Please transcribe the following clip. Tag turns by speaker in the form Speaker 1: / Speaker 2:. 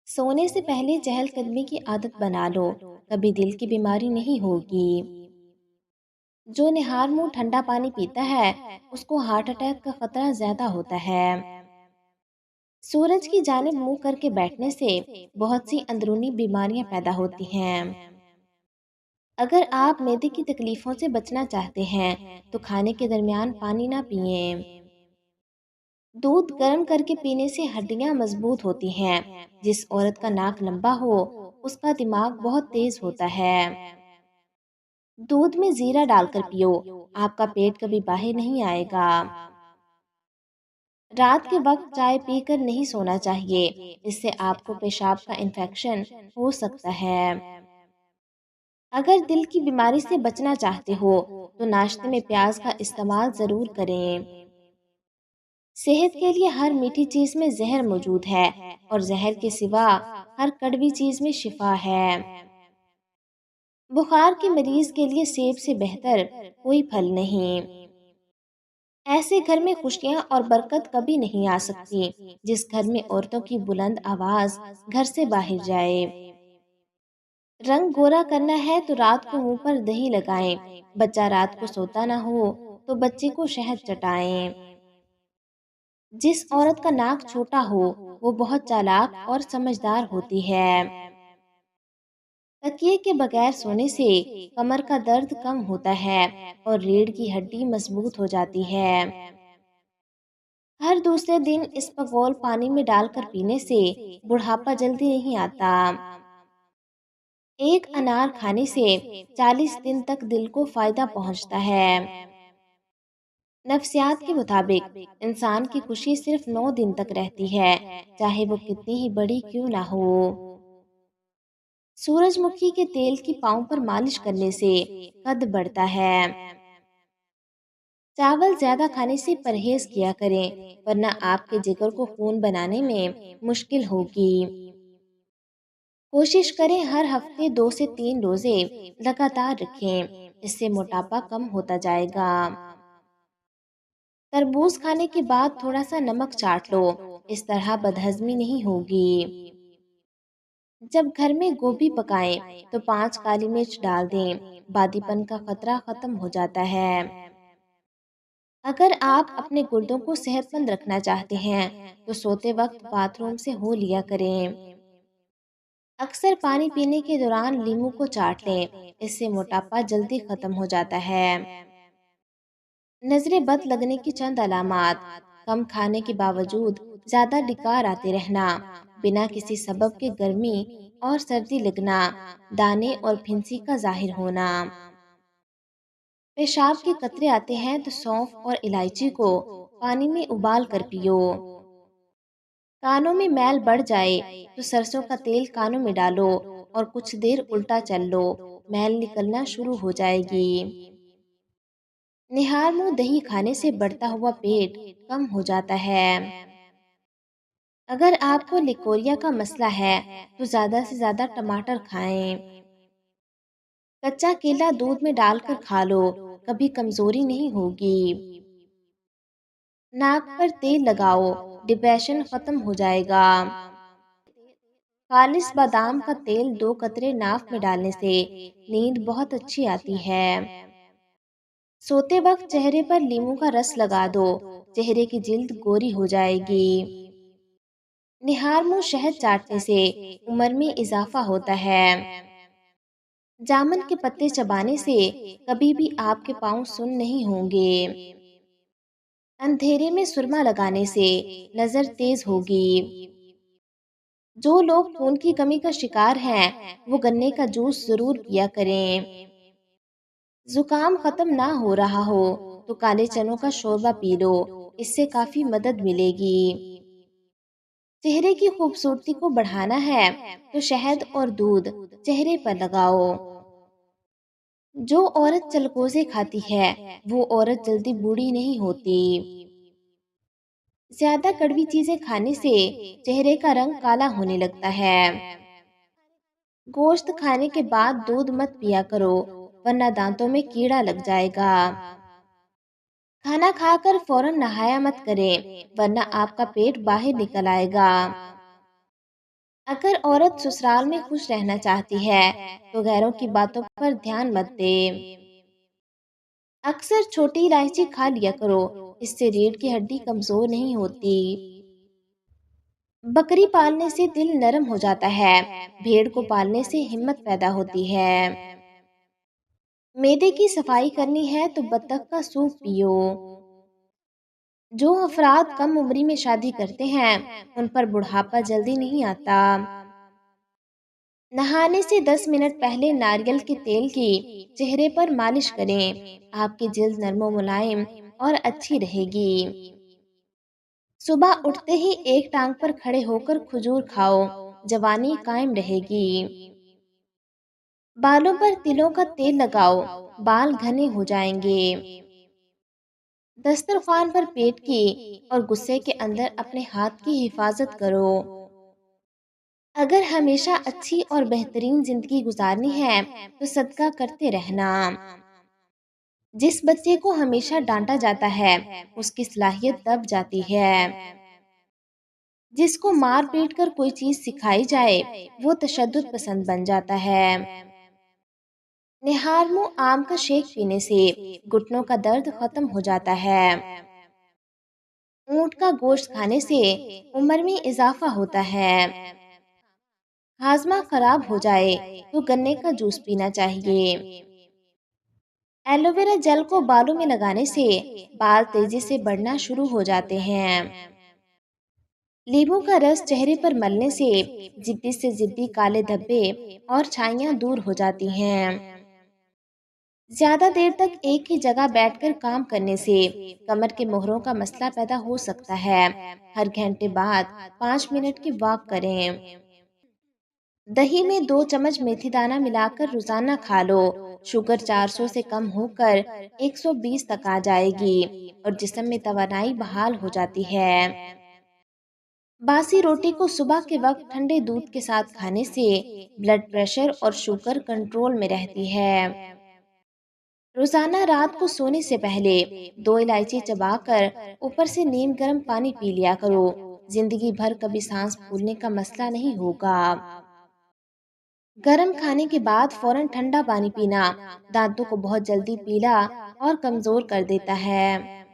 Speaker 1: सोने से पहले चहल कदमी की आदत बना लो, कभी दिल की बीमारी नहीं होगी। जो निहार मुंह ठंडा पानी पीता है, उसको हार्ट अटैक का खतरा ज्यादा होता है। सूरज की जानिब मुंह करके बैठने से बहुत सी अंदरूनी बीमारियां पैदा होती हैं। अगर आप मैदे की तकलीफों से बचना चाहते हैं, तो खाने के दरमियान पानी ना पिएं। दूध गर्म करके पीने से हड्डियां मजबूत होती हैं। जिस औरत का नाक लंबा हो, उसका दिमाग बहुत तेज होता है। दूध में जीरा डालकर पियो, आपका पेट कभी बाहर नहीं आएगा। रात के वक्त चाय पीकर नहीं सोना चाहिए, इससे आपको पेशाब का इन्फेक्शन हो सकता है। अगर दिल की बीमारी से बचना चाहते हो, तो नाश्ते में प्याज का इस्तेमाल जरूर करें। सेहत के लिए हर मीठी चीज में जहर मौजूद है, और जहर के सिवा हर कड़वी चीज में शिफा है। बुखार के मरीज के लिए सेब से बेहतर कोई फल नहीं। ऐसे घर में खुशियां और बरकत कभी नहीं आ सकती जिस घर में औरतों की बुलंद आवाज घर से बाहर जाए। रंग गोरा करना है तो रात को मुंह पर दही लगाएं। बच्चा रात को सोता ना हो, तो बच्चे को शहद चटाएं। जिस औरत का नाक छोटा हो, वो बहुत चालाक और समझदार होती है। तकिए के बगैर सोने से कमर का दर्द कम होता है और रीढ़ की हड्डी मजबूत हो जाती है। हर दूसरे दिन इसबगोल पानी में डालकर पीने से बुढ़ापा जल्दी नहीं आता। एक अनार खाने से 40 दिन तक दिल को फायदा पहुंचता है। नफ्सियात के मुताबिक इंसान की खुशी सिर्फ 9 दिन तक रहती है, चाहे वो कितनी ही बड़ी क्यों ना हो। सूरजमुखी के तेल की पाँव पर मालिश करने से कद बढ़ता है। चावल ज्यादा खाने से परहेज किया करें, वरना आपके जिगर को खून बनाने में मुश्किल होगी। कोशिश करें हर हफ्ते 2 से 3 रोजे लगातार रखें, इससे मोटापा कम होता जाएगा। तरबूज खाने के बाद थोड़ा सा नमक चाट लो, इस तरह बदहजमी नहीं होगी। जब घर में गोभी पकाएं, तो 5 काली मिर्च डाल दें, बादीपन का खतरा खत्म हो जाता है। अगर आप अपने गुर्दों को सेहतमंद रखना चाहते हैं, तो सोते वक्त बाथरूम से हो लिया करें। अक्सर पानी पीने के दौरान नींबू को चाट लें, इससे मोटापा जल्दी खत्म हो जाता है। नजरें बद लगने की चंद अलामात: कम खाने के बावजूद ज्यादा डिकार आते रहना, बिना किसी सबब के गर्मी और सर्दी लगना, दाने और फिंसी का जाहिर होना। पेशाब के कतरे आते हैं तो सौंफ और इलायची को पानी में उबाल कर पियो। कानों में मैल बढ़ जाए तो सरसों का तेल कानों में डालो और कुछ देर उल्टा चल लो, मैल निकलना शुरू हो जाएगी। निहार मुंह दही खाने से बढ़ता हुआ पेट कम हो जाता है। अगर आपको लिकोरिया का मसला है, तो ज्यादा से ज्यादा टमाटर खाएं। कच्चा केला दूध में डालकर खा लो, कभी कमजोरी नहीं होगी। नाक पर तेल लगाओ, डिप्रेशन खत्म हो जाएगा। खालिस बादाम का तेल 2 कतरे नाक में डालने से नींद बहुत अच्छी आती है। सोते वक्त चेहरे पर नींबू का रस लगा दो, चेहरे की जिल्द गोरी हो जाएगी। निहार मुंह शहद चाटने से उम्र में इजाफा होता है। जामुन के पत्ते चबाने से कभी भी आपके पाँव सुन नहीं होंगे। अंधेरे में सुरमा लगाने से नजर तेज होगी। जो लोग खून की कमी का शिकार हैं, वो गन्ने का जूस जरूर पिया करें। जुकाम खत्म ना हो रहा हो, तो काले चनों का शोरबा पी लो, इससे काफी मदद मिलेगी। चेहरे की खूबसूरती को बढ़ाना है, तो शहद और दूध चेहरे पर लगाओ। जो औरत चलकोजे खाती है, वो औरत जल्दी बूढ़ी नहीं होती। ज्यादा कड़वी चीजें खाने से चेहरे का रंग काला होने लगता है। गोश्त खाने के बाद दूध मत पिया करो, वरना दांतों में कीड़ा लग जाएगा। खाना खाकर फौरन नहाया मत करें, वरना आपका पेट बाहर निकल आएगा। اگر عورت سسرال میں خوش رہنا چاہتی ہے تو غیروں کی باتوں پر دھیان مت دے۔ اکثر چھوٹی الائچی کھا لیا کرو، اس سے ریڑھ کی ہڈی کمزور نہیں ہوتی۔ بکری پالنے سے دل نرم ہو جاتا ہے، بھیڑ کو پالنے سے ہمت پیدا ہوتی ہے۔ معدے کی صفائی کرنی ہے تو بطخ کا سوپ پیو۔ جو افراد کم عمری میں شادی کرتے ہیں ان پر بڑھاپا جلدی نہیں آتا۔ نہانے سے 10 منٹ پہلے ناریل کے تیل کی چہرے پر مالش کریں، آپ کی جلد نرم و ملائم اور اچھی رہے گی۔ صبح اٹھتے ہی ایک ٹانگ پر کھڑے ہو کر کھجور کھاؤ، جوانی قائم رہے گی۔ بالوں پر تلوں کا تیل لگاؤ، بال گھنے ہو جائیں گے۔ دسترخوان پر پیٹ کی اور غصے کے اندر اپنے ہاتھ کی حفاظت کرو۔ اگر ہمیشہ اچھی اور بہترین زندگی گزارنی ہے تو صدقہ کرتے رہنا۔ جس بچے کو ہمیشہ ڈانٹا جاتا ہے اس کی صلاحیت دب جاتی ہے۔ جس کو مار پیٹ کر کوئی چیز سکھائی جائے وہ تشدد پسند بن جاتا ہے۔ نہار منہ آم کا شیک پینے سے گھٹنوں کا درد ختم ہو جاتا ہے۔ اونٹ کا گوشت کھانے سے عمر میں اضافہ ہوتا ہے۔ ہاضمہ خراب ہو جائے تو گنے کا جوس پینا چاہیے۔ ایلو ویرا جیل کو بالوں میں لگانے سے بال تیزی سے بڑھنا شروع ہو جاتے ہیں۔ لیموں کا رس چہرے پر ملنے سے ضدی سے ضدی کالے دھبے اور چھائیاں دور ہو جاتی ہیں۔ زیادہ دیر تک ایک ہی جگہ بیٹھ کر کام کرنے سے کمر کے موہروں کا مسئلہ پیدا ہو سکتا ہے۔ ہر گھنٹے بعد 5 منٹ کی واک کریں۔ دہی میں 2 چمچ میتھی دانہ ملا کر روزانہ کھا لو، شوگر 400 سے کم ہو کر 120 تک آ جائے گی اور جسم میں توانائی بحال ہو جاتی ہے۔ باسی روٹی کو صبح کے وقت ٹھنڈے دودھ کے ساتھ کھانے سے بلڈ پریشر اور شوگر کنٹرول میں رہتی ہے۔ روزانہ رات کو سونے سے پہلے 2 الائچی چبا کر اوپر سے نیم گرم پانی پی لیا کرو، زندگی بھر کبھی سانس پھولنے کا مسئلہ نہیں ہوگا۔ گرم کھانے کے بعد فوراً ٹھنڈا پانی پینا دانتوں کو بہت جلدی پیلا اور کمزور کر دیتا ہے۔